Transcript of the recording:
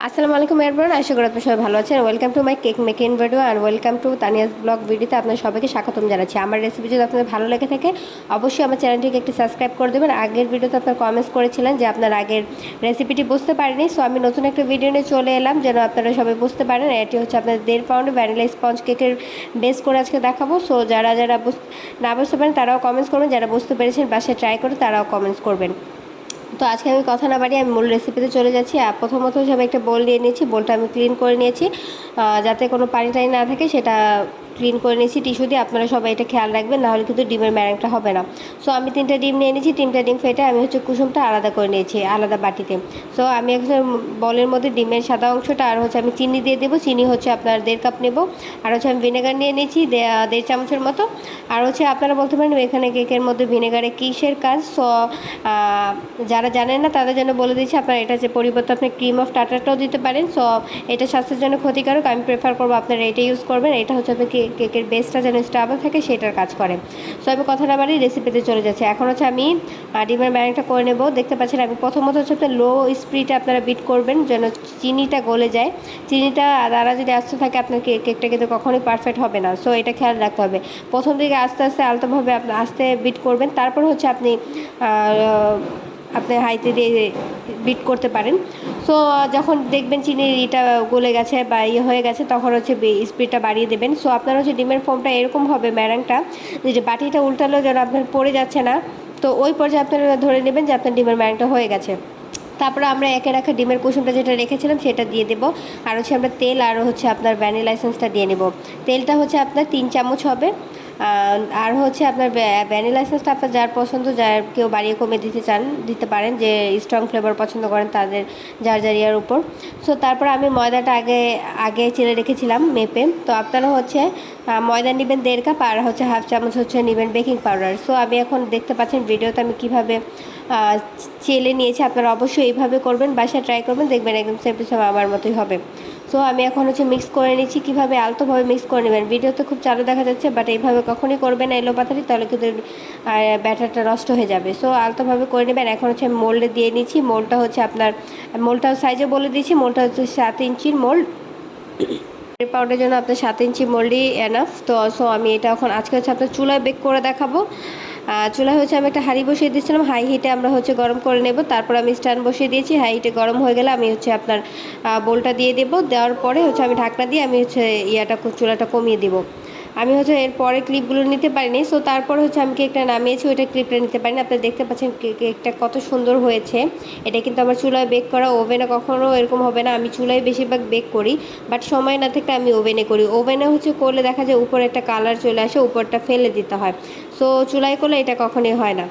আসসালামু আলাইকুম এভরিওয়ান, আশা করি আপনারা সবাই ভালো আছেন। Welcome to my cake making video and welcome to Tania's blog ভিডিওতে আপনাদের সবাইকে স্বাগতম জানাচ্ছি। আমার রেসিপি যদি আপনাদের ভালো লেগে থাকে অবশ্যই আমার চ্যানেলটিকে একটি সাবস্ক্রাইব করে দেবেন। আগের ভিডিওতে আপনারা কমেন্টস করেছিলেন যে আপনার আগের রেসিপিটি বুঝতে পারেনি, সো আমি নতুন একটা ভিডিও নিয়ে চলে এলাম যেন আপনারা সবাই বুঝতে পারেন। এটি হচ্ছে আপনাদের 1.5 পাউন্ড ভ্যানিলা স্পঞ্জ কেকের বেস করে আজকে দেখাবো। সো যারা যারা না বুঝতে পারেন তারাও কমেন্টস করবেন, যারা বুঝতে পেরেছেন বাসায় ট্রাই করে তারাও কমেন্টস করবেন। তো আজকে আমি কথা না বাড়িয়ে আমি মূল রেসিপিতে চলে যাচ্ছি। আর প্রথমত হিসাবে একটা বোল নিয়ে নিয়েছি, বোলটা আমি ক্লিন করে নিয়েছি যাতে কোনো পানি টানি না থাকে, সেটা ক্লিন করে নিয়েছি টিস্যু দিয়ে। আপনারা সবাই এটা খেয়াল রাখবেন, নাহলে কিন্তু ডিমের ম্যারিনেডটা হবে না। সো আমি 3টা ডিম নিয়ে নিয়েছি, 3টা ডিম ফেটে আমি হচ্ছে কুসুমটা আলাদা করে নিয়েছি আলাদা বাটিতে। সো আমি এখন বলের মধ্যে ডিমের সাদা অংশটা আর হচ্ছে আমি চিনি দিয়ে দেবো। চিনি হচ্ছে আপনার 1.5 কাপ নেব। আর হচ্ছে আমি ভিনেগার নিয়ে নিয়েছি 1.5 চামচের মতো। আর হচ্ছে আপনারা বলতে পারেন এখানে কেকের মধ্যে ভিনেগারে কিসের কাজ। সো যারা জানেন না তাদের জন্য বলে দিচ্ছি, আপনারা এটা যে পরিবর্তে আপনি ক্রিম অফ টাটারটাও দিতে পারেন। সো এটা স্বাস্থ্যের জন্য ক্ষতিকারক, আমি প্রেফার করবো আপনারা এটা ইউজ করবেন। এটা হচ্ছে আপনি কেকের বেসটা যেন স্টেবল থাকে সেটার কাজ করে। সো আমি কথা না বাড়ি রেসিপিতে চলে যাচ্ছি। এখন হচ্ছে আমি ডিমের ম্যারিনেডটা করে নেব। দেখতে পাচ্ছেন আমি প্রথমত হচ্ছে আপনার লো স্পিডে আপনারা বিট করবেন যেন চিনিটা গলে যায়। চিনিটা দ্বারা যদি আস্তে থাকে আপনার কেকটা কিন্তু কখনোই পারফেক্ট হবে না। সো এটা খেয়াল রাখতে হবে। প্রথম দিকে আস্তে আস্তে আলতোভাবে আপনি আস্তে বিট করবেন, তারপর হচ্ছে আপনি হাইতে দিয়ে বিট করতে পারেন। সো যখন দেখবেন চিনিটা গলে গেছে বা হয়ে গেছে তখন হচ্ছে স্পিডটা বাড়িয়ে দেবেন। সো আপনার হচ্ছে ডিমের ফোমটা এরকম হবে ম্যারাংটা, যে বাটিটা উল্টালেও যেন আপনার পড়ে যাচ্ছে না। তো ওই পর্যায়ে আপনারা ধরে নেবেন যে আপনার ডিমের ম্যারাংটা হয়ে গেছে। তারপরে আমরা একে রাখা ডিমের কুসুমটা যেটা রেখেছিলাম সেটা দিয়ে দেবো। আর হচ্ছে আমরা তেল আর হচ্ছে আপনার ভ্যানিলা এসেন্সটা দিয়ে নেব। তেলটা হচ্ছে আপনার 3 চামচ হবে। আর হচ্ছে আপনার ভ্যানিলা এসেন্সটা আপনার যার পছন্দ, যার কেউ বাড়িয়ে কমে দিতে চান দিতে পারেন, যে স্ট্রং ফ্লেভার পছন্দ করেন তাদের যার যার ইয়ার উপর। সো তারপর আমি ময়দাটা আগে আগে চেলে রেখেছিলাম মেপে। তো আপনারা হচ্ছে ময়দা নেবেন 1.5 কাপ, আর হচ্ছে 1/2 চামচ হচ্ছে নেবেন বেকিং পাউডার। সো আমি এখন দেখতে পাচ্ছেন ভিডিওতে আমি কীভাবে চেলে নিয়েছি, আপনারা অবশ্যই এইভাবে করবেন, বাসায় ট্রাই করবেন, দেখবেন একদম সেম টু সেম আমার মতোই হবে। সো আমি এখন হচ্ছে মিক্স করে নিচ্ছি। কীভাবে আলতোভাবে মিক্স করে নেবেন, ভিডিওতে খুব চালু দেখা যাচ্ছে বাট এইভাবে কখনই করবেন না এলো পাতারি, তাহলে কিন্তু ব্যাটারটা নষ্ট হয়ে যাবে। সো আলতোভাবে করে নেবেন। এখন হচ্ছে আমি মোল্ডে দিয়ে নিচ্ছি। মোল্ডটা হচ্ছে আপনার মোল্ডটা সাইজে বলে দিয়েছি, মোল্ডটা হচ্ছে 7 ইঞ্চির মোল্ড। পাউডারের জন্য আপনার 7 ইঞ্চি মোল্ডই এনাফ। তো সো আমি এটা এখন আজকে হচ্ছে আপনার চুলায় বেক করে দেখাবো। চুলায় হচ্ছে আমি একটা হাঁড়ি বসিয়ে দিয়েছিলাম, হাই হিটে আমরা হচ্ছে গরম করে নেব। তারপর আমি স্ট্যান্ড বসিয়ে দিয়েছি, হাই হিটে গরম হয়ে গেলে আমি হচ্ছে আপনার বোলটা দিয়ে দেবো। দেওয়ার পরে হচ্ছে আমি ঢাকনা দিয়ে আমি হচ্ছে চুলাটা কমিয়ে দেবো। আমি হচ্ছে এরপরে ক্লিপগুলো নিতে পারিনি। সো তারপর হচ্ছে আমি কেকটা নামিয়েছি, ওইটা ক্লিপটা নিতে পারিনি। আপনারা দেখতে পাচ্ছেন কেকটা কত সুন্দর হয়েছে। এটা কিন্তু আমার চুলায় বেক করা, ওভেনে কখনও এরকম হবে না। আমি চুলায় বেশিরভাগ বেক করি, বাট সময় না থাকলে আমি ওভেনে করি। ওভেনে হচ্ছে করলে দেখা যায় উপরে একটা কালার চলে আসে, উপরটা ফেলে দিতে হয়। সো চুলায় করলে এটা কখনোই হয় না।